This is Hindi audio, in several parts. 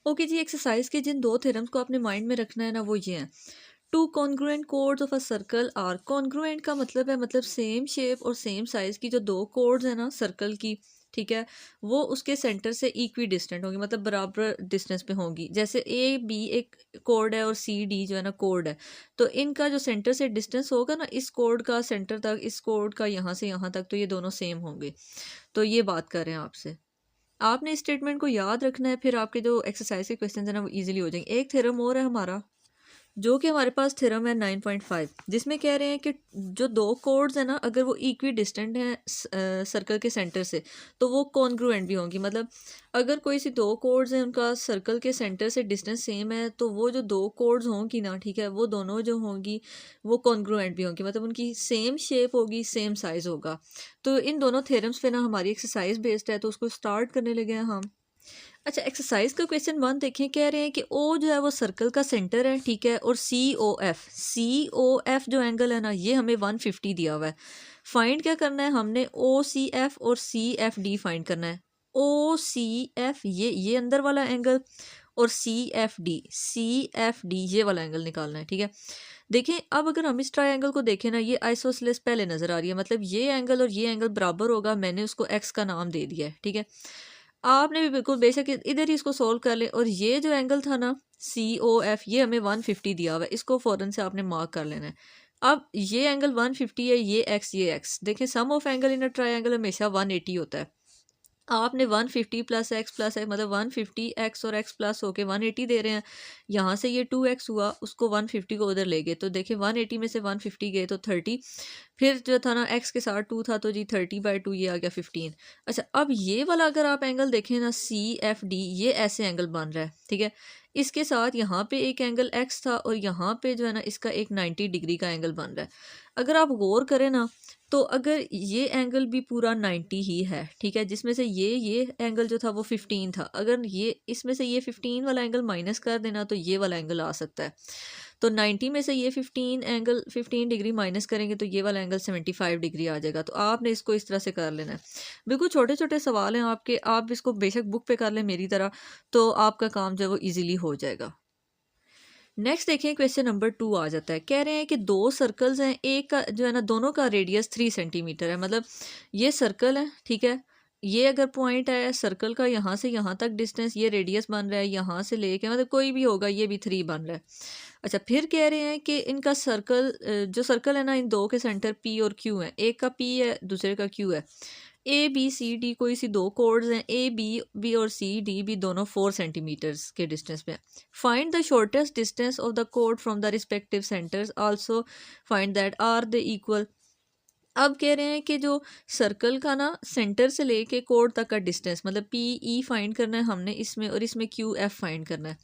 ओके जी, एक्सरसाइज के जिन दो थ्योरम्स को आपने माइंड में रखना है ना, वो ये हैं। Two congruent chords of a circle are, congruent का मतलब है मतलब सेम शेप और सेम साइज की जो दो कोड्स है ना सर्कल की, ठीक है, वो उसके सेंटर से इक्वी डिस्टेंट होगी, मतलब बराबर डिस्टेंस पे होंगी। जैसे ए बी एक कोड है और सी डी जो है ना कोड है, तो इनका जो सेंटर से डिस्टेंस होगा ना इस कोड का सेंटर तक, इस कोड का यहाँ से यहाँ तक, तो ये दोनों सेम होंगे। तो ये बात कर रहे हैं आपसे। आपने इस स्टेटमेंट को याद रखना है, फिर आपके जो एक्सरसाइज के क्वेश्चन है ना वो इजीली हो जाएंगे। एक थ्योरम और है हमारा, जो कि हमारे पास थ्योरम है 9.5, जिसमें कह रहे हैं कि जो दो कोड्स हैं ना अगर वो इक्वी डिस्टेंट हैं सर्कल के सेंटर से, तो वो कॉन्ग्रुएंट भी होंगी। मतलब अगर कोई सी दो कोड्स हैं उनका सर्कल के सेंटर से डिस्टेंस सेम है, तो वो जो दो कोड्स होंगी ना, ठीक है, वो दोनों जो होंगी वो कॉन्ग्रुएंट भी होंगी, मतलब उनकी सेम शेप होगी, सेम साइज होगा। तो इन दोनों थ्योरम्स पे ना हमारी एक्सरसाइज बेस्ड है, तो उसको स्टार्ट करने लगे हैं हम। अच्छा, एक्सरसाइज का क्वेश्चन 1 देखें। कह रहे हैं कि ओ जो है वो सर्कल का सेंटर है, ठीक है, और सी ओ एफ जो एंगल है ना ये हमें 150 दिया हुआ है। फाइंड क्या करना है हमने, ओ सी एफ और सी एफ डी फाइंड करना है। ओ सी एफ ये अंदर वाला एंगल, और सी एफ डी ये वाला एंगल निकालना है, ठीक है। देखें अब अगर हम इस ट्रायंगल को देखें ना, ये आइसोसेलेस पहले नजर आ रही है, मतलब ये एंगल और ये एंगल बराबर होगा, मैंने उसको एक्स का नाम दे दिया है, ठीक है। आपने भी बिल्कुल बेशक इधर ही इसको सोल्व कर ले, और ये जो एंगल था ना COF ये हमें 150 दिया हुआ है, इसको फ़ौरन से आपने मार्क कर लेना है। अब ये एंगल 150 है, ये एक्स देखें, sum of angle in a triangle हमेशा 180 होता है। आपने 150 प्लस एक्स मतलब 150 एक्स और एक्स प्लस होके 180 दे रहे हैं। यहाँ से ये 2x हुआ, उसको 150 को उधर ले गए, तो देखिए 180 में से 150 गए तो 30, फिर जो था ना एक्स के साथ 2 था, तो जी 30/2 ये आ गया 15। अच्छा, अब ये वाला अगर आप एंगल देखें ना CFD, ये ऐसे एंगल बन रहा है, ठीक है। इसके साथ यहाँ पे एक एंगल एक्स था, और यहाँ पे जो है ना इसका एक 90 डिग्री का एंगल बन रहा है। अगर आप गौर करें ना, तो अगर ये एंगल भी पूरा 90 ही है, ठीक है, जिसमें से ये एंगल जो था वो 15 था, अगर ये इसमें से ये 15 वाला एंगल माइनस कर देना तो ये वाला एंगल आ सकता है। तो 90 में से ये 15 डिग्री माइनस करेंगे तो ये वाला एंगल 75 डिग्री आ जाएगा। तो आपने इसको इस तरह से कर लेना है। बिल्कुल छोटे छोटे सवाल हैं आपके, आप इसको बेशक बुक पे कर लें मेरी तरह, तो आपका काम जो है वो ईजिली हो जाएगा। नेक्स्ट देखें, क्वेश्चन नंबर 2 आ जाता है। कह रहे हैं कि दो सर्कल्स हैं, एक का जो है ना दोनों का रेडियस 3 सेंटीमीटर है, मतलब ये सर्कल है, ठीक है, ये अगर पॉइंट है सर्कल का, यहाँ से यहाँ तक डिस्टेंस, ये रेडियस बन रहा है, यहाँ से लेके मतलब कोई भी होगा, ये भी 3 बन रहा है। अच्छा, फिर कह रहे हैं कि इनका सर्कल जो सर्कल है ना, इन दो के सेंटर P और Q है, एक का P है दूसरे का Q है। ABCD कोई सी दो कोड्स हैं, AB और CD भी दोनों 4 सेंटीमीटर्स के डिस्टेंस पे हैं। Find the shortest distance of the कोड from the respective centres, also find that are the equal. अब कह रहे हैं कि जो सर्कल का ना सेंटर से लेके कोड तक का डिस्टेंस, मतलब PE फाइंड करना है हमने इसमें, और इसमें QF फाइंड करना है।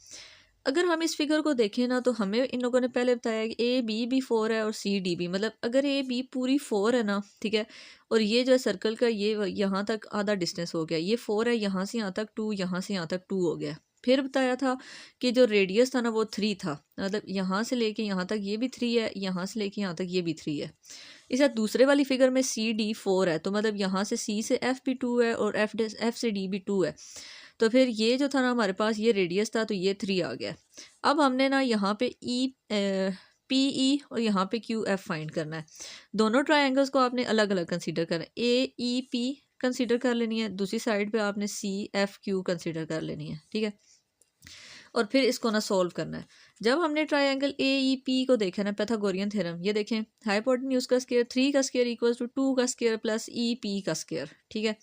अगर हम इस फिगर को देखें ना, तो हमें इन लोगों ने पहले बताया कि AB भी 4 है और CD भी, मतलब अगर AB पूरी 4 है ना, ठीक है, और ये जो है सर्कल का ये यहाँ तक आधा डिस्टेंस हो गया, ये 4 है, यहाँ से यहाँ तक 2, यहाँ से यहाँ तक 2 हो गया। फिर बताया था कि जो रेडियस था ना वो 3 था, मतलब यहाँ से लेके यहाँ तक ये भी 3 है, यहाँ से लेके यहाँ तक ये भी 3 है। इस दूसरे वाली फिगर में CD 4 है, तो मतलब यहाँ से C से F भी 2 है, और F से D भी 2 है। तो फिर ये जो था ना हमारे पास ये रेडियस था, तो ये 3 आ गया। अब हमने ना यहाँ पे PE और यहाँ पे QF फाइंड करना है। दोनों ट्रायंगल्स को आपने अलग अलग कंसीडर करना है। AEP कंसीडर कर लेनी है, दूसरी साइड पे आपने CFQ कंसीडर कर लेनी है, ठीक है, और फिर इसको ना सॉल्व करना है। जब हमने ट्रायंगल AEP को देखा ना, पैथागोरियन थ्योरम, ये देखें, हाइपोटेन्यूज का स्क्वायर 3 का स्क्वायर इक्वल्स टू 2 का स्क्वायर प्लस EP का स्क्वायर, ठीक है।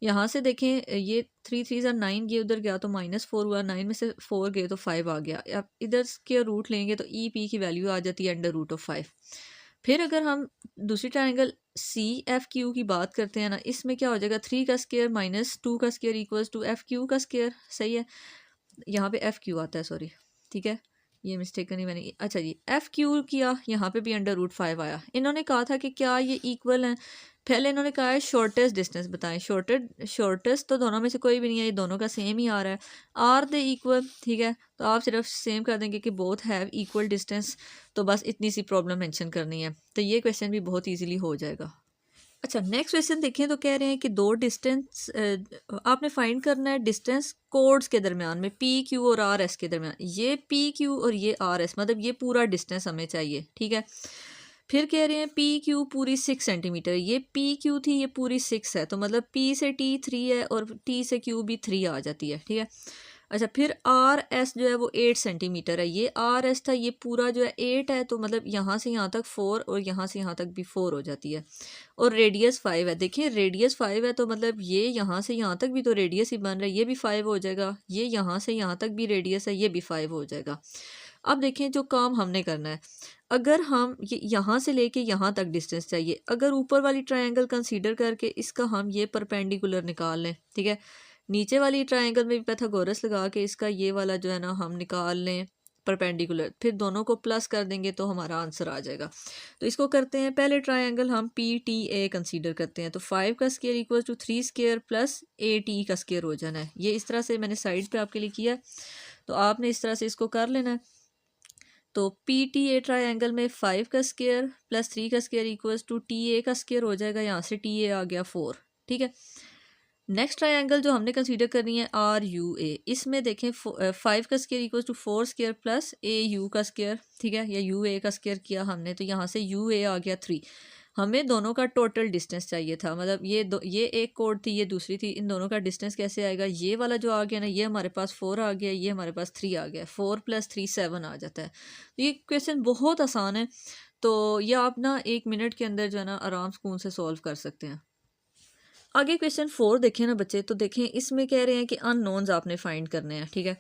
यहाँ से देखें, ये 3 3 ज़ा 9, ये उधर गया तो -4 हुआ, 9 में से 4 गए तो 5 आ गया। अब इधर के रूट लेंगे तो EP की वैल्यू आ जाती है √5। फिर अगर हम दूसरी ट्रायंगल CFQ की बात करते हैं ना, इसमें क्या हो जाएगा, 3 का स्क्वायर माइनस 2 का स्क्वायर इक्वल्स टू FQ का स्क्वायर, सही है। यहाँ पे FQ आता है, सॉरी, ठीक है, ये मिस्टेक करनी मैंने। अच्छा जी, FQ किया, यहाँ पे भी √5 आया। इन्होंने कहा था कि क्या ये इक्वल हैं। पहले इन्होंने कहा है शॉर्टेस्ट डिस्टेंस बताएं। शॉर्टेस्ट तो दोनों में से कोई भी नहीं है, ये दोनों का सेम ही आ रहा है। आर द इक्वल, ठीक है, तो आप सिर्फ सेम कर देंगे कि बोथ हैव इक्वल डिस्टेंस, तो बस इतनी सी प्रॉब्लम मेंशन करनी है, तो ये क्वेश्चन भी बहुत ईजिली हो जाएगा। अच्छा, नेक्स्ट क्वेश्चन देखें तो कह रहे हैं कि दो डिस्टेंस आपने फाइंड करना है डिस्टेंस कोड्स के दरमियान में, पी क्यू और आर एस के दरमियान। ये पी क्यू और ये आर एस, मतलब ये पूरा डिस्टेंस हमें चाहिए, ठीक है। फिर कह रहे हैं पी क्यू पूरी 6 सेंटीमीटर, ये पी क्यू थी, ये पूरी 6 है, तो मतलब पी से टी 3 है और टी से क्यू भी 3 आ जाती है, ठीक है। अच्छा, फिर आर एस जो है वो 8 सेंटीमीटर है, ये आर एस था, ये पूरा जो है 8 है, तो मतलब यहाँ से यहाँ तक 4 और यहाँ से यहाँ तक भी 4 हो जाती है। और रेडियस 5 है, देखिए रेडियस 5 है, तो मतलब ये यहाँ से यहाँ तक भी तो रेडियस ही बन रहा है, ये भी 5 हो जाएगा, ये यहाँ से यहाँ तक भी रेडियस है, ये भी 5 हो जाएगा। अब देखें जो काम हमने करना है, अगर हम ये यहाँ से लेके यहाँ तक डिस्टेंस चाहिए, अगर ऊपर वाली ट्रायंगल कंसीडर करके इसका हम ये परपेंडिकुलर निकाल लें, ठीक है। नीचे वाली ट्रायंगल में भी पैथागोरस लगा के इसका ये वाला जो है ना हम निकाल लें परपेंडिकुलर, फिर दोनों को प्लस कर देंगे तो हमारा आंसर आ जाएगा। तो इसको करते हैं, पहले ट्रायंगल हम पी टी ए कंसीडर करते हैं, तो 5 का square equal to 3 square plus A T का स्क्वायर हो जाना है। ये इस तरह से मैंने साइड पे आपके लिए किया, तो आपने इस तरह से इसको कर लेना है। तो पी टी ए ट्राइंगल में 5 का स्क्वायर प्लस 3 का square equals to T A का स्क्वायर हो जाएगा, यहाँ से टी ए आ गया 4, ठीक है। नेक्स्ट ट्राइंगल जो हमने कंसीडर करनी है आर यू ए, इसमें देखें 5 का square equals to 4 square plus A U का स्क्वायर, ठीक है, या यू ए का स्क्वायर किया हमने, तो यहाँ से यू ए आ गया 3। हमें दोनों का टोटल डिस्टेंस चाहिए था, मतलब ये एक कोड थी, ये दूसरी थी, इन दोनों का डिस्टेंस कैसे आएगा, ये वाला जो आ गया ना, ये हमारे पास 4 आ गया, ये हमारे पास 3 आ गया, 4 + 3 7 आ जाता है। तो ये क्वेश्चन बहुत आसान है, तो ये आप ना 1 मिनट के अंदर जो है ना आराम सुकून से सॉल्व कर सकते हैं। आगे क्वेश्चन 4 देखें ना बच्चे, तो देखें इसमें कह रहे हैं कि अननोन्स आपने फाइंड करने हैं, ठीक है।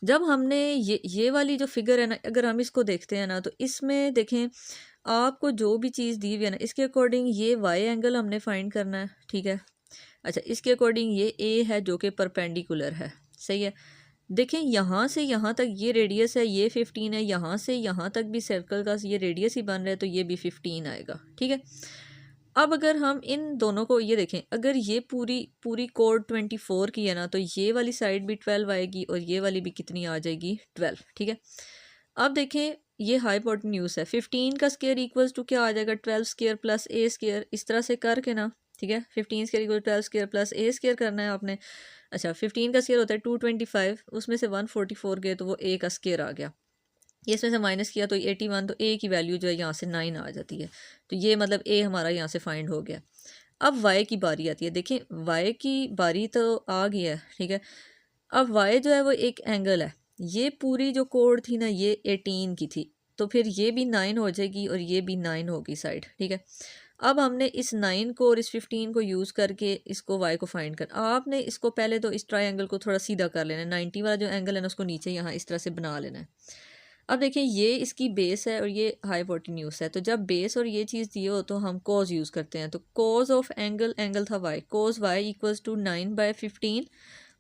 जब हमने ये वाली जो फिगर है ना, अगर हम इसको देखते हैं ना, तो इसमें देखें आपको जो भी चीज़ दी हुई है ना, इसके अकॉर्डिंग ये वाई एंगल हमने फाइंड करना है, ठीक है। अच्छा, इसके अकॉर्डिंग ये ए है जो कि परपेंडिकुलर है, सही है। देखें यहाँ से यहाँ तक ये रेडियस है, ये 15 है, यहाँ से यहाँ तक भी सर्कल का ये रेडियस ही बन रहा है, तो ये भी 15 आएगा, ठीक है। अब अगर हम इन दोनों को ये देखें, अगर ये पूरी कोड 24 की है ना, तो ये वाली साइड भी 12 आएगी और ये वाली भी कितनी आ जाएगी 12, ठीक है। अब देखें ये हाइपोटेन्यूज है, 15 का स्क्वायर इक्वल्स टू क्या आ जाएगा 12 स्क्वायर प्लस ए स्क्वायर, इस तरह से करके ना, ठीक है। 15 स्क्वायर इक्वल 12 स्क्वायर प्लस ए स्क्वायर करना है आपने। अच्छा, 15 का स्क्वायर होता है 225, उसमें से 144 गए तो वो ए का स्क्वायर आ गया, ये इसमें से माइनस किया तो 81, तो ए की वैल्यू जो है यहाँ से 9 आ जाती है, तो ये मतलब ए हमारा यहाँ से फाइंड हो गया। अब वाई की बारी आती है, देखें वाई की बारी तो आ गई है, ठीक है। अब वाई जो है वो एक एंगल है, ये पूरी जो कोड थी ना ये 18 की थी, तो फिर ये भी 9 हो जाएगी और ये भी 9 होगी साइड, ठीक है। अब हमने इस 9 को और इस 15 को यूज़ करके इसको वाई को फाइंड कर, आपने इसको पहले तो इस ट्रायंगल को थोड़ा सीधा कर लेना है, 90 वाला जो एंगल है ना उसको नीचे यहाँ इस तरह से बना लेना है। अब देखिए ये इसकी बेस है और ये हाइपोटेन्यूज है, तो जब बेस और ये चीज़ दी हो तो हम कोज यूज़ करते हैं, तो कोज ऑफ एंगल था Y, cos Y equals to 9/15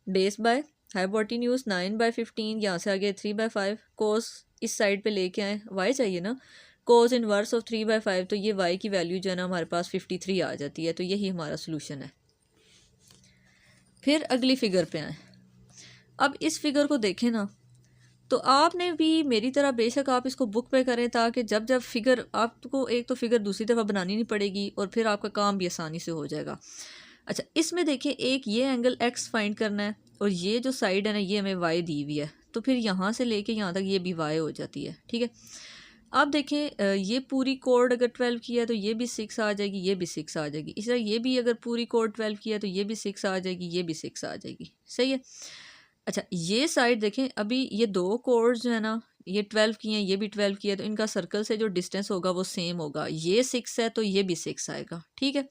base by hypotenuse 9/15, यहाँ से आगे 3/5, कोज इस साइड पे लेके आए, वाई चाहिए ना, कोज इनवर्स ऑफ 3/5, तो ये वाई की वैल्यू जो है ना हमारे पास 53 आ जाती है, तो यही हमारा सोल्यूशन है। फिर अगली फिगर पे आए, अब इस फिगर को देखें ना, तो आपने भी मेरी तरह बेशक आप इसको बुक पे करें, ताकि जब जब फिगर आपको एक तो फिगर दूसरी दफ़ा बनानी नहीं पड़ेगी और फिर आपका काम भी आसानी से हो जाएगा। अच्छा, इसमें देखिए एक ये एंगल एक्स फाइंड करना है और ये जो साइड है ना ये हमें वाई दी हुई है, तो फिर यहाँ से लेके यहाँ तक ये भी वाई हो जाती है, ठीक है। अब देखें ये पूरी कोड अगर 12 की है तो ये भी 6 आ जाएगी, ये भी 6 आ जाएगी, इस तरह ये भी अगर पूरी कोड 12 की है तो ये भी 6 आ जाएगी, ये भी 6 आ जाएगी, सही है। अच्छा, ये साइड देखें, अभी ये दो कोड्स जो है ना ये 12 की हैं, ये भी 12 की है, तो इनका सर्कल से जो डिस्टेंस होगा वो सेम होगा, ये 6 है तो ये भी 6 आएगा, ठीक है।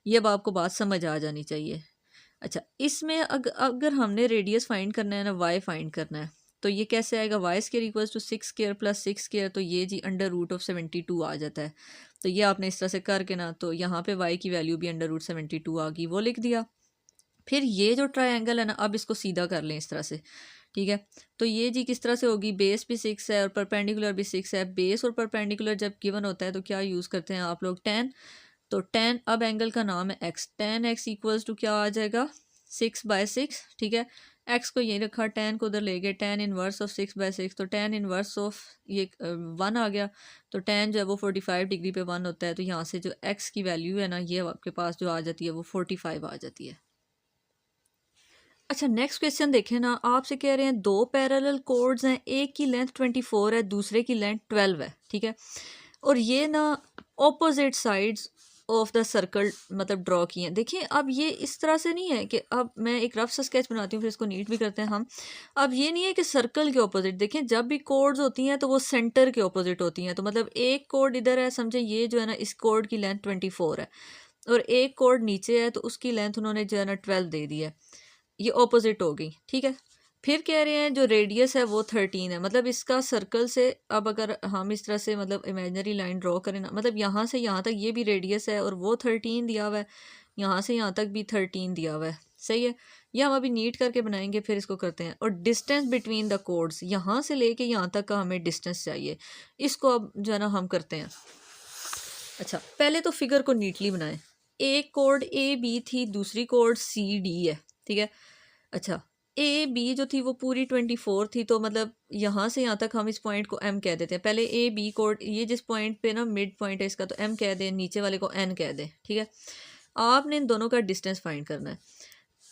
ये अब आपको बात समझ आ जानी चाहिए। अच्छा, इसमें अगर हमने रेडियस फाइंड करना है ना, वाई फाइंड करना है, तो ये कैसे आएगा, Y square equals to 6 square plus 6 square, तो ये जी √72 आ जाता है। तो ये आपने इस तरह से करके ना, तो यहाँ पे वाई की वैल्यू भी √72 आ गई, वो लिख दिया। फिर ये जो ट्रायंगल है ना, अब इसको सीधा कर लें इस तरह से, ठीक है। तो ये जी किस तरह से होगी, बेस भी 6 है और परपेंडिकुलर भी 6 है, बेस और परपेंडिकुलर जब गिवन होता है तो क्या यूज़ करते हैं आप लोग, tan, तो tan अब एंगल का नाम है x, tan x equals to क्या आ जाएगा 6/6, ठीक है। एक्स को यही रखा, टेन को उधर ले गए, टेन इनवर्स ऑफ 6/6, तो टेन इनवर्स ऑफ ये 1 आ गया, तो टेन जो है वो 45 डिग्री पे 1 होता है, तो यहाँ से जो एक्स की वैल्यू है ना ये आपके पास जो आ जाती है वो 45 आ जाती है। अच्छा नेक्स्ट क्वेश्चन देखें ना, आपसे कह रहे हैं दो पैरेलल कोड्स हैं, एक की लेंथ 24 है, दूसरे की लेंथ 12 है, ठीक है, और ये ना opposite sides of the circle मतलब ड्रॉ किए हैं। देखिए अब ये इस तरह से नहीं है कि अब मैं एक रफ सा स्केच बनाती हूँ फिर इसको नीट भी करते हैं हम। अब ये नहीं है कि सर्कल के ऑपोजिट, देखें जब भी कोड्स होती हैं तो वो सेंटर के ऑपोजिट होती हैं, तो मतलब एक कोड इधर है, समझे ये जो है ना इस कोड की लेंथ 24 है और एक कोड नीचे है तो उसकी लेंथ उन्होंने जो है ना 12 दे दी है, ये ऑपोजिट हो गई, ठीक है। फिर कह रहे हैं जो रेडियस है वो 13 है, मतलब इसका सर्कल से अब अगर हम इस तरह से मतलब इमेजिनरी लाइन ड्रॉ करें ना, मतलब यहाँ से यहाँ तक ये भी रेडियस है और वो 13 दिया हुआ है, यहाँ से यहाँ तक भी 13 दिया हुआ है, सही है। ये हम अभी नीट करके बनाएंगे फिर इसको करते हैं। और डिस्टेंस बिटवीन द कोड्स, यहाँ से लेके यहाँ तक का हमें डिस्टेंस चाहिए, इसको अब जो है ना हम करते हैं। अच्छा पहले तो फिगर को नीटली बनाएं, एक कोड ए बी थी, दूसरी कोड सी डी है, ठीक है। अच्छा ए बी जो थी वो पूरी 24 थी, तो मतलब यहाँ से यहाँ तक हम इस पॉइंट को एम कह देते हैं। पहले ए बी कोड, ये जिस पॉइंट पे ना मिड पॉइंट है इसका, तो एम कह दें, नीचे वाले को एन कह दें, ठीक है। आपने इन दोनों का डिस्टेंस फाइंड करना है।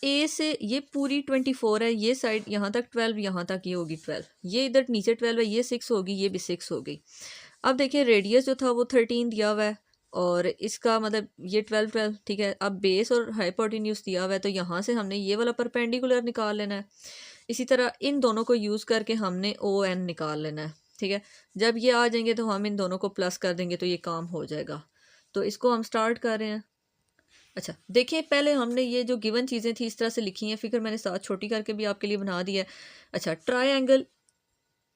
ए से ये पूरी 24 है, ये साइड यहाँ तक 12, यहाँ तक ये होगी 12, ये इधर नीचे 12 है, ये 6 होगी, ये भी 6 हो गई। अब देखिए रेडियस जो था वो 13 दिया हुआ है और इसका मतलब ये 12, ठीक है। अब बेस और हाइपोटेन्यूज दिया हुआ है, तो यहाँ से हमने ये वाला परपेंडिकुलर निकाल लेना है। इसी तरह इन दोनों को यूज़ करके हमने ओ एन निकाल लेना है, ठीक है। जब ये आ जाएंगे तो हम इन दोनों को प्लस कर देंगे तो ये काम हो जाएगा। तो इसको हम स्टार्ट कर रहे हैं। अच्छा देखिए पहले हमने ये जो गिवन चीज़ें थी इस तरह से लिखी हैं, फिगर मैंने साथ छोटी करके भी आपके लिए बना दी है। अच्छा triangle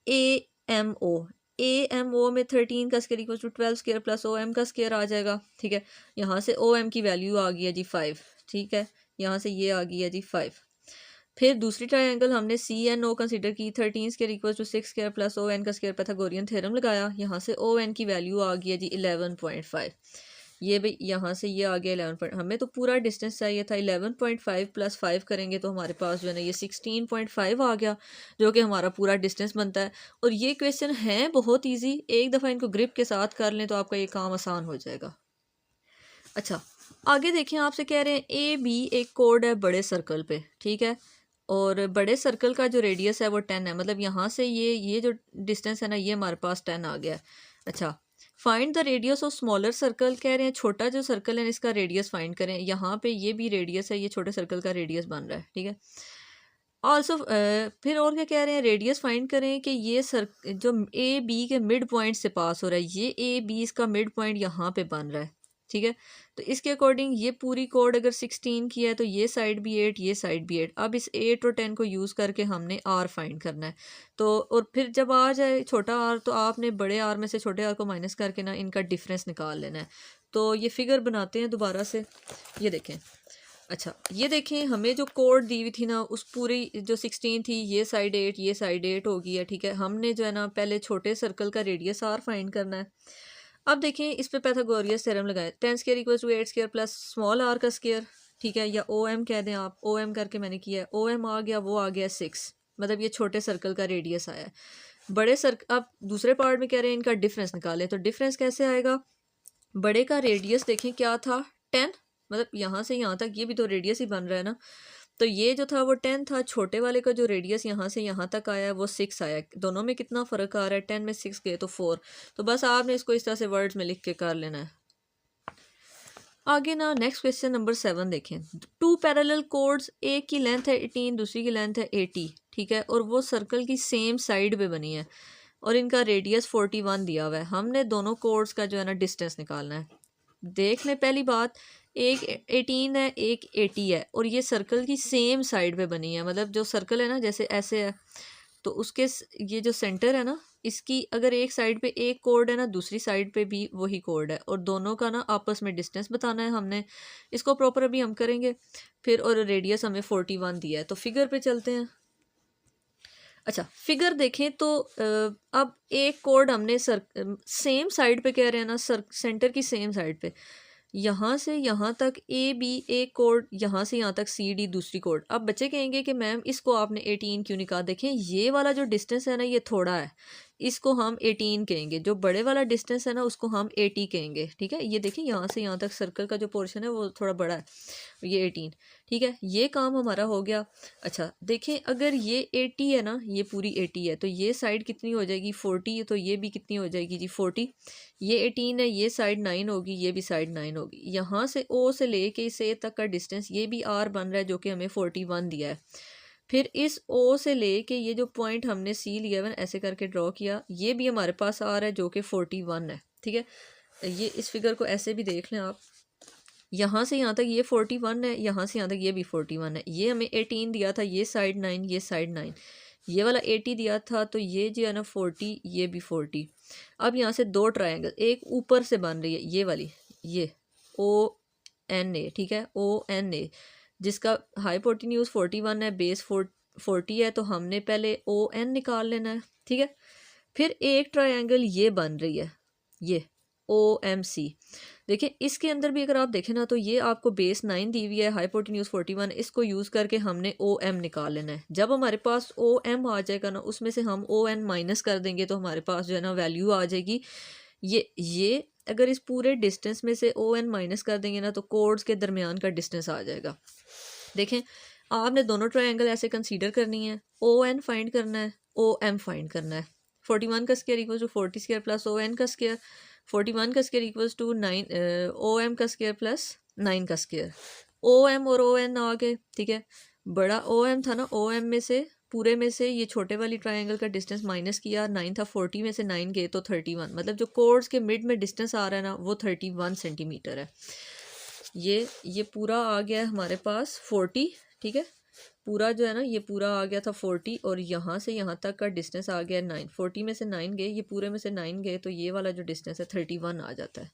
A M O, A M O में 13 का square equal to 12 square plus O M का स्क्वायर आ जाएगा, ठीक है। यहाँ से ओ एम की वैल्यू आ गई है जी 5, ठीक है, यहाँ से ये आ गई है जी 5। फिर दूसरी ट्रायंगल हमने सी एन ओ कंसिडर की, 13 square equal to 6 square plus O N का स्क्वायर, पैथागोरियन थ्योरम लगाया, यहाँ से ओ एन की वैल्यू आ गई है जी 11.5। ये भी यहाँ से ये आ गया 11 हमें तो पूरा डिस्टेंस चाहिए था, 11.5 प्लस 5 करेंगे तो हमारे पास जो है ना ये 16.5 आ गया, जो कि हमारा पूरा डिस्टेंस बनता है। और ये क्वेश्चन है बहुत इजी, एक दफ़ा इनको ग्रिप के साथ कर लें तो आपका ये काम आसान हो जाएगा। अच्छा आगे देखें, आपसे कह रहे हैं ए बी एक कोड है बड़े सर्कल पे, ठीक है, और बड़े सर्कल का जो रेडियस है वो 10 है, मतलब यहाँ से ये जो डिस्टेंस है ना ये हमारे पास 10 आ गया। अच्छा find the radius of smaller circle, कह रहे हैं छोटा जो सर्कल है इसका रेडियस फाइंड करें। यहाँ पे ये भी रेडियस है, ये छोटे सर्कल का रेडियस बन रहा है, ठीक है। ऑल्सो फिर और क्या कह रहे हैं, रेडियस फाइंड करें कि ये जो ए बी के मिड पॉइंट से पास हो रहा है, ये ए बी इसका मिड पॉइंट यहाँ पे बन रहा है, ठीक है। तो इसके अकॉर्डिंग ये पूरी कोड अगर 16 की है तो ये साइड भी 8, ये साइड भी 8। अब इस 8 और 10 को यूज़ करके हमने आर फाइंड करना है। तो और फिर जब आ जाए छोटा आर तो आपने बड़े आर में से छोटे आर को माइनस करके ना इनका डिफरेंस निकाल लेना है। तो ये फिगर बनाते हैं दोबारा से, ये देखें। अच्छा ये देखें हमें जो कोड दी हुई थी ना उस पूरी जो 16 थी, ये साइड 8, ये साइड 8 हो गई है, ठीक है। हमने जो है ना पहले छोटे सर्कल का रेडियस आर फाइंड करना है। अब देखें इस पे पैथागोरस थ्योरम लगाएं, 10 square equal to 8 square plus small R का स्क्वायर, ठीक है, या ओ एम कह दें आप, ओ एम करके मैंने किया है, ओ एम आ गया, वो आ गया 6, मतलब ये छोटे सर्कल का रेडियस आया है। बड़े सर्कल, अब दूसरे पार्ट में कह रहे हैं इनका डिफरेंस निकालें, तो डिफरेंस कैसे आएगा, बड़े का रेडियस देखें क्या था 10, मतलब यहाँ से यहाँ तक ये भी तो रेडियस ही बन रहा है ना, तो ये जो था वो 10 था, छोटे वाले का जो रेडियस यहाँ से यहाँ तक आया है वो 6 आया। दोनों में कितना फ़र्क आ रहा है, 10 में 6 गए तो 4। तो बस आपने इसको इस तरह से वर्ड्स में लिख के कर लेना है। आगे ना नेक्स्ट क्वेश्चन नंबर 7 देखें, टू पैरेलल कोड्स, एक की लेंथ है 18, दूसरी की लेंथ है 80, ठीक है, और वो सर्कल की सेम साइड पे बनी है और इनका रेडियस 41 दिया हुआ है। हमने दोनों कोड्स का जो है ना डिस्टेंस निकालना है। देख लें पहली बात, एक 18 है एक 80 है और ये सर्कल की सेम साइड पे बनी है, मतलब जो सर्कल है ना जैसे ऐसे है तो उसके ये जो सेंटर है ना इसकी अगर एक साइड पे एक कोड है ना दूसरी साइड पे भी वही कोड है, और दोनों का ना आपस में डिस्टेंस बताना है हमने। इसको प्रॉपर अभी हम करेंगे फिर, और रेडियस हमें 41 दिया है। तो फिगर पे चलते हैं। अच्छा फिगर देखें तो अब एक कोड हमने सेम साइड पे कह रहे हैं ना, सेंटर की सेम साइड पे, यहाँ से यहाँ तक ए बी एक कोड, यहाँ से यहाँ तक सी डी दूसरी कोड। अब बच्चे कहेंगे कि मैम इसको आपने 18 क्यों नहीं कहा। देखें ये वाला जो डिस्टेंस है ना ये थोड़ा है, इसको हम 18 कहेंगे। जो बड़े वाला डिस्टेंस है ना उसको हम 80 कहेंगे। ठीक है, ये देखें यहाँ से यहाँ तक सर्कल का जो पोर्शन है वो थोड़ा बड़ा है, ये 18। ठीक है, ये काम हमारा हो गया। अच्छा देखें, अगर ये 80 है ना, ये पूरी 80 है, तो ये साइड कितनी हो जाएगी 40, तो ये भी कितनी हो जाएगी जी 40। ये 18 है, ये साइड 9 होगी, ये भी साइड 9 होगी। यहाँ से ओ से लेके इस ए तक का डिस्टेंस ये भी आर बन रहा है जो कि हमें 41 दिया है। फिर इस ओ से लेके ये जो पॉइंट हमने सी लिया है ऐसे करके ड्रॉ किया, ये भी हमारे पास आ रहा है जो कि 41 है। ठीक है, ये इस फिगर को ऐसे भी देख लें आप, यहाँ से यहाँ तक ये 41 है, यहाँ से यहाँ तक ये भी 41 है। ये हमें 18 दिया था, ये साइड 9, ये साइड 9, ये वाला 80 दिया था, तो ये जो है ना 40, ये भी 40। अब यहाँ से दो ट्रायंगल, एक ऊपर से बन रही है ये वाली, ये ओ एन ए, ठीक है, ओ एन ए, जिसका हाइपोटेन्यूज 41 है, बेस 40 है, तो हमने पहले ओ एन निकाल लेना है। ठीक है, फिर एक ट्रायंगल ये बन रही है, ये ओ एम सी। देखिए इसके अंदर भी अगर आप देखें ना, तो ये आपको बेस 9 दी हुई है, हाइपोटेन्यूज 41, इसको यूज़ करके हमने ओ एम निकाल लेना है। जब हमारे पास ओ एम आ जाएगा ना, उसमें से हम ओ एन माइनस कर देंगे, तो हमारे पास जो है ना वैल्यू आ जाएगी ये अगर इस पूरे डिस्टेंस में से ओ एन माइनस कर देंगे ना, तो कोड्स के दरमियान का डिस्टेंस आ जाएगा। देखें, आपने दोनों ट्रायंगल ऐसे कंसीडर करनी है, ओ एन फाइंड करना है, ओ एम फाइंड करना है। 41 का square equal to 40 square plus O N का स्क्वायर, 41 का square equals to 9 O M का स्क्वायर प्लस 9 का स्क्वायर। ओ एम और ओ एन आ गए। ठीक है, बड़ा ओ एम था ना, ओ एम में से पूरे में से ये छोटे वाली ट्रायंगल का डिस्टेंस माइनस किया, 9 था, 40 में से 9 गए तो 31, मतलब जो कोर्ड्स के मिड में डिस्टेंस आ रहा है ना वो 31 सेंटीमीटर है। ये पूरा आ गया है हमारे पास 40। ठीक है, पूरा जो है ना ये पूरा आ गया था 40, और यहाँ से यहाँ तक का डिस्टेंस आ गया 9। 40 में से 9 गए, ये पूरे में से 9 गए, तो ये वाला जो डिस्टेंस है 31 आ जाता है।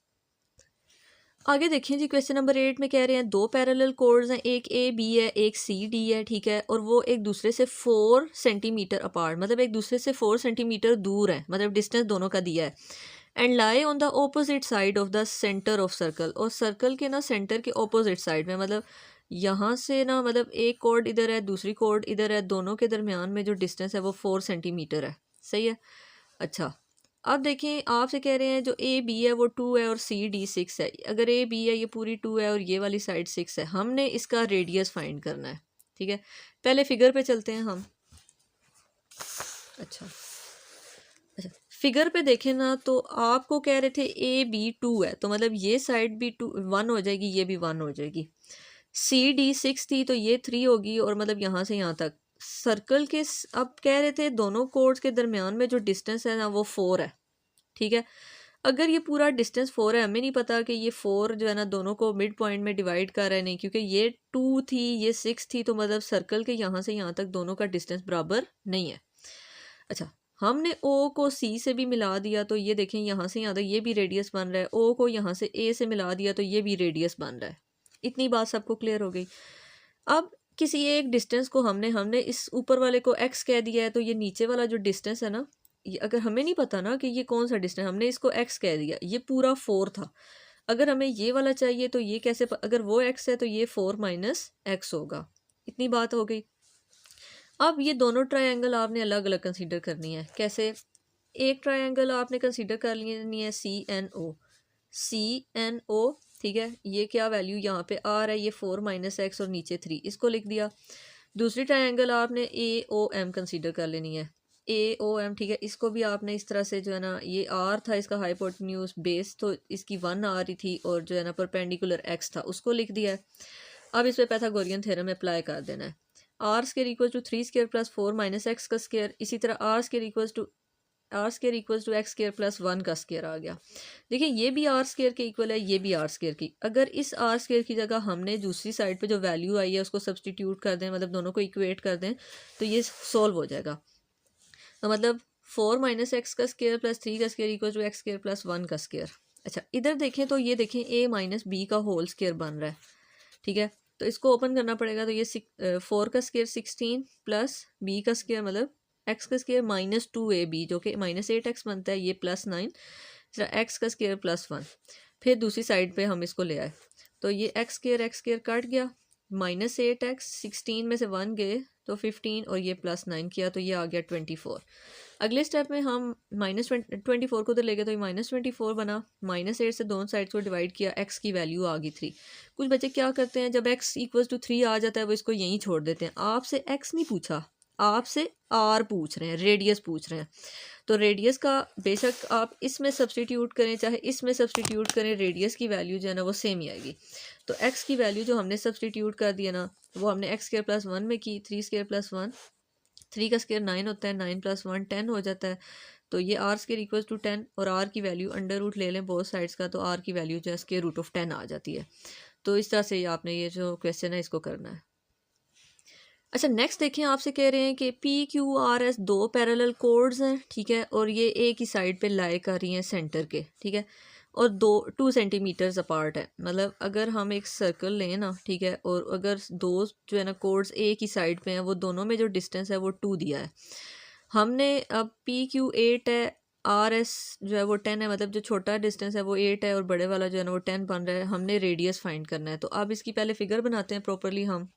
आगे देखिए जी, क्वेश्चन नंबर 8 में कह रहे हैं दो पैरेलल कोड्स हैं, एक ए बी है, एक सी डी है। ठीक है, और वो एक दूसरे से 4 सेंटीमीटर अपार्ट, मतलब एक दूसरे से 4 सेंटीमीटर दूर है, मतलब डिस्टेंस दोनों का दिया है। And lie on the opposite side of the centre of circle, और सर्कल के ना सेंटर के ऑपोजिट साइड में, मतलब यहाँ से ना, मतलब एक कोड इधर है, दूसरी कोड इधर है, दोनों के दरमियान में जो डिस्टेंस है वो 4 सेंटीमीटर है। सही है। अच्छा, अब देखें, आपसे कह रहे हैं जो ए बी है वो 2 है और सी डी 6 है। अगर ए बी है ये पूरी 2 है और ये वाली साइड 6 है, हमने इसका रेडियस फाइंड करना है। ठीक है, पहले फिगर पे चलते हैं हम। अच्छा, फिगर पे देखें ना, तो आपको कह रहे थे ए बी 2 है, तो मतलब ये साइड भी 1 हो जाएगी, ये भी 1 हो जाएगी। सी डी 6 थी, तो ये 3 होगी, और मतलब यहाँ से यहाँ तक सर्कल के अब कह रहे थे दोनों कोड्स के दरमियान में जो डिस्टेंस है ना वो 4 है। ठीक है, अगर ये पूरा डिस्टेंस 4 है, हमें नहीं पता कि ये 4 जो है ना दोनों को मिड पॉइंट में डिवाइड कर रहे हैं, नहीं, क्योंकि ये 2 थी, ये 6 थी, तो मतलब सर्कल के यहाँ से यहाँ तक दोनों का डिस्टेंस बराबर नहीं है। अच्छा, हमने ओ को सी से भी मिला दिया, तो ये देखें यहाँ से यहाँ तक ये भी रेडियस बन रहा है। ओ को यहाँ से ए से मिला दिया, तो ये भी रेडियस बन रहा है। इतनी बात सबको क्लियर हो गई। अब किसी एक डिस्टेंस को हमने इस ऊपर वाले को एक्स कह दिया है, तो ये नीचे वाला जो डिस्टेंस है ना, ये अगर हमें नहीं पता ना कि ये कौन सा डिस्टेंस, हमने इसको एक्स कह दिया, ये पूरा 4 था। अगर हमें ये वाला चाहिए तो ये कैसे अगर वो एक्स है तो ये 4 माइनस एक्स होगा। इतनी बात हो गई। अब ये दोनों ट्रायंगल आपने अलग अलग कंसीडर करनी है। कैसे? एक ट्रायंगल आपने कंसीडर कर लेनी है CNO। ठीक है, ये क्या वैल्यू यहाँ पे आ रहा है, ये 4 माइनस एक्स और नीचे 3, इसको लिख दिया। दूसरी ट्रायंगल आपने AOM कंसीडर कर लेनी है, AOM। ठीक है, इसको भी आपने इस तरह से जो है ना, ये R था इसका हाइपोटेन्यूज बेस, तो इसकी 1 आ रही थी, और जो है ना परपेंडिकुलर X था, उसको लिख दिया है। अब इस पर पाइथागोरियन थ्योरम अप्लाई कर देना है। R square equal to 3 square plus 4 minus X का स्क्वायर, इसी तरह R square equal to X square plus 1 का स्क्वायर आ गया। देखिए ये भी आर स्क्वायर के इक्वल है, ये भी आर स्क्वायर की। अगर इस आर स्क्वायर की जगह हमने दूसरी साइड पे जो वैल्यू आई है उसको सब्सटीट्यूट कर दें, मतलब दोनों को इक्वेट कर दें, तो ये सॉल्व हो जाएगा। तो मतलब 4 माइनस एक्स का स्क्वायर प्लस 3 का square equal to X square plus 1 का स्क्वायर। अच्छा, इधर देखें तो ये देखें a माइनस बी का होल स्क्वायर बन रहा है। ठीक है, तो इसको ओपन करना पड़ेगा, तो ये 4 का स्क्वायर 16 प्लस b का स्क्वायर मतलब x का स्क्वायर माइनस 2ab जो कि माइनस 8x बनता है, ये प्लस 9, एक्स का स्क्वायर प्लस 1। फिर दूसरी साइड पे हम इसको ले आए, तो ये एक्स स्केयर कट गया, -8x, 16 में से 1 गए तो 15 और ये +9 किया तो ये आ गया 24। अगले स्टेप में हम -24 को तो ले गए तो ये -24 बना, -8 से दोनों साइड्स को डिवाइड किया, x की वैल्यू आ गई 3। कुछ बच्चे क्या करते हैं, जब x = 3 आ जाता है वो इसको यहीं छोड़ देते हैं। आपसे x नहीं पूछा, आपसे r पूछ रहे हैं, रेडियस पूछ रहे हैं। तो रेडियस का बेशक आप इसमें सब्सटीट्यूट करें चाहे इसमें सब्सटीट्यूट करें, रेडियस की वैल्यू जो है ना वो सेम ही आएगी। तो x की वैल्यू जो हमने सब्सटीट्यूट कर दिया ना, वो हमने x² + 1 में की, 3² + 1, 3 का स्क्वायर 9 होता है, 9 + 1 10 हो जाता है। तो ये r² = 10 और r की वैल्यू अंडर रूट ले लें बोथ साइड्स का, तो r की वैल्यू जो है √10 आ जाती है। तो इस तरह से आपने ये जो क्वेश्चन है इसको करना है। अच्छा नेक्स्ट देखें, आपसे कह रहे हैं कि PQRS 2 पैरेलल कोड्स हैं, ठीक है, और ये एक ही साइड पे लाई कर रही हैं सेंटर के, ठीक है, और 2 सेंटीमीटर्स अपार्ट है। मतलब अगर हम एक सर्कल लें ना, ठीक है, और अगर दो जो है ना कोड्स एक ही साइड पे हैं, वो दोनों में जो डिस्टेंस है वो 2 दिया है। हमने अब PQ 8 है, RS जो है वो 10 है, मतलब जो छोटा डिस्टेंस है वो 8 है और बड़े वाला जो है ना वो 10 बन रहा है। हमने रेडियस फाइंड करना है, तो अब इसकी पहले फिगर बनाते हैं प्रॉपरली हम।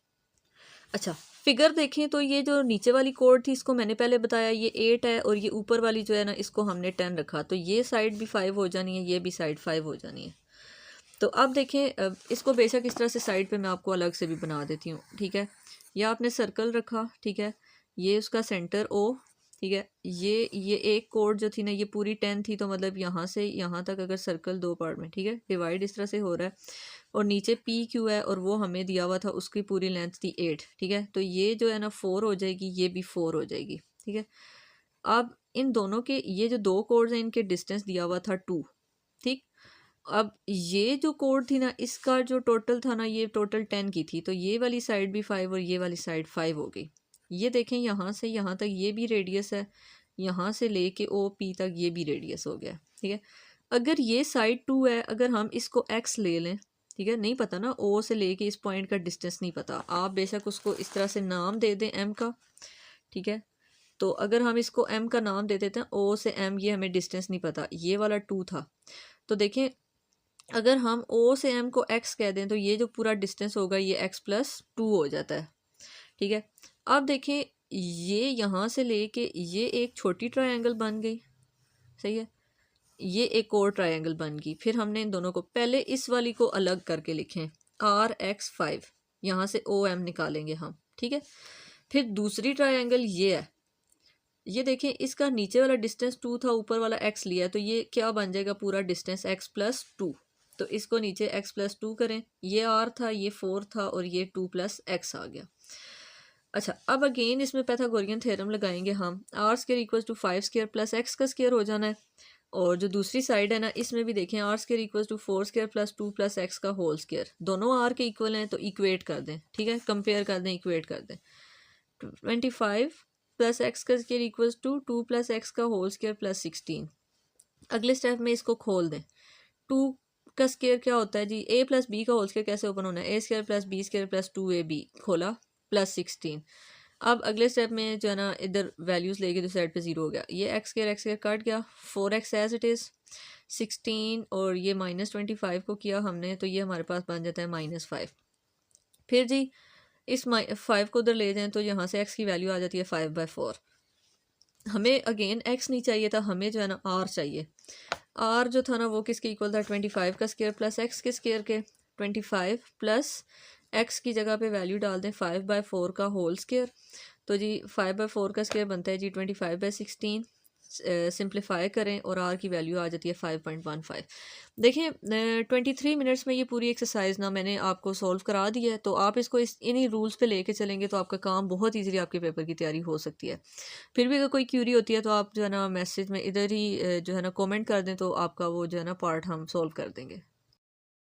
अच्छा फिगर देखें तो ये जो नीचे वाली कोड थी इसको मैंने पहले बताया ये 8 है और ये ऊपर वाली जो है ना इसको हमने 10 रखा, तो ये साइड भी 5 हो जानी है, ये भी साइड 5 हो जानी है। तो अब देखें, इसको बेशक इस तरह से साइड पे मैं आपको अलग से भी बना देती हूँ, ठीक है। या आपने सर्कल रखा, ठीक है, ये उसका सेंटर O, ठीक है, ये एक कोड जो थी ना ये पूरी 10 थी, तो मतलब यहाँ से यहाँ तक अगर सर्कल 2 पार्ट में, ठीक है, डिवाइड इस तरह से हो रहा है, और नीचे PQ है और वो हमें दिया हुआ था, उसकी पूरी लेंथ थी 8, ठीक है, तो ये जो है ना 4 हो जाएगी, ये भी 4 हो जाएगी, ठीक है। अब इन दोनों के ये जो 2 कोड्स हैं इनके डिस्टेंस दिया हुआ था 2, ठीक। अब ये जो कोड थी ना इसका जो टोटल था ना ये टोटल 10 की थी, तो ये वाली साइड भी 5 और ये वाली साइड 5 हो गई। ये देखें यहाँ से यहाँ तक ये भी रेडियस है, यहाँ से लेके OP तक ये भी रेडियस हो गया, ठीक है। अगर ये साइड 2 है, अगर हम इसको x ले लें, ठीक है, नहीं पता ना O से लेके इस पॉइंट का डिस्टेंस नहीं पता, आप बेशक उसको इस तरह से नाम दे दें m का, ठीक है। तो अगर हम इसको m का नाम दे देते हैं, O से m ये हमें डिस्टेंस नहीं पता, ये वाला 2 था, तो देखें अगर हम O से m को x कह दें तो ये जो पूरा डिस्टेंस होगा ये x + 2 हो जाता है, ठीक है। अब देखें ये यहाँ से लेके ये एक छोटी ट्रायंगल बन गई, सही है, ये एक और ट्रायंगल बन गई। फिर हमने इन दोनों को पहले इस वाली को अलग करके लिखें, RX5, यहाँ से OM निकालेंगे हम, ठीक है। फिर दूसरी ट्रायंगल ये है, ये देखें इसका नीचे वाला डिस्टेंस 2 था, ऊपर वाला x लिया है, तो ये क्या बन जाएगा पूरा डिस्टेंस x + 2, तो इसको नीचे x + 2 करें, ये r था, ये 4 था और ये 2 + x आ गया। अच्छा अब अगेन इसमें पाइथागोरियन थ्योरम लगाएंगे हम, r² = 5² + x का स्क्वायर हो जाना है, और जो दूसरी साइड है ना इसमें भी देखें r² = 4² + 2 + x का होल स्क्वायर, दोनों r के इक्वल हैं तो इक्वेट कर दें, ठीक है, कंपेयर कर दें, इक्वेट कर दें। 25 + x का स्क्वायर इक्वल्स टू 2 + x का होल स्क्वायर + 16। अगले स्टेप में इसको खोल दें, 2 का स्क्वायर क्या होता है जी, a + b का होल स्क्वायर कैसे ओपन होना है, a² + b² + 2ab खोला +16। अब अगले स्टेप में जो है ना इधर वैल्यूज़ लेके दूसरी साइड पे 0 हो गया, ये x² कट गया, 4x एज इट इज़, 16 और ये -25 को किया हमने तो ये हमारे पास बन जाता है -5। फिर जी इस 5 को उधर ले जाएं तो यहाँ से x की वैल्यू आ जाती है 5/4। हमें अगेन x नहीं चाहिए था, हमें जो है ना r चाहिए। r जो था ना वो किसके इक्वल था, 25 का स्क्वायर + x के स्क्वायर के, 25 + x की जगह पे वैल्यू डाल दें 5/4 का होल स्क्वायर, तो जी 5/4 का स्क्वायर बनता है जी 25/16, सिंप्लीफाई करें और r की वैल्यू आ जाती है 5.15। देखें 23 मिनट्स में ये पूरी एक्सरसाइज ना मैंने आपको सॉल्व करा दी है, तो आप इसको इन्हीं रूल्स पे लेके चलेंगे तो आपका काम बहुत ईजीली आपके पेपर की तैयारी हो सकती है। फिर भी अगर कोई क्यूरी होती है तो आप जो है ना मैसेज में इधर ही जो है ना कमेंट कर दें, तो आपका वो जो है ना पार्ट हम सॉल्व कर देंगे।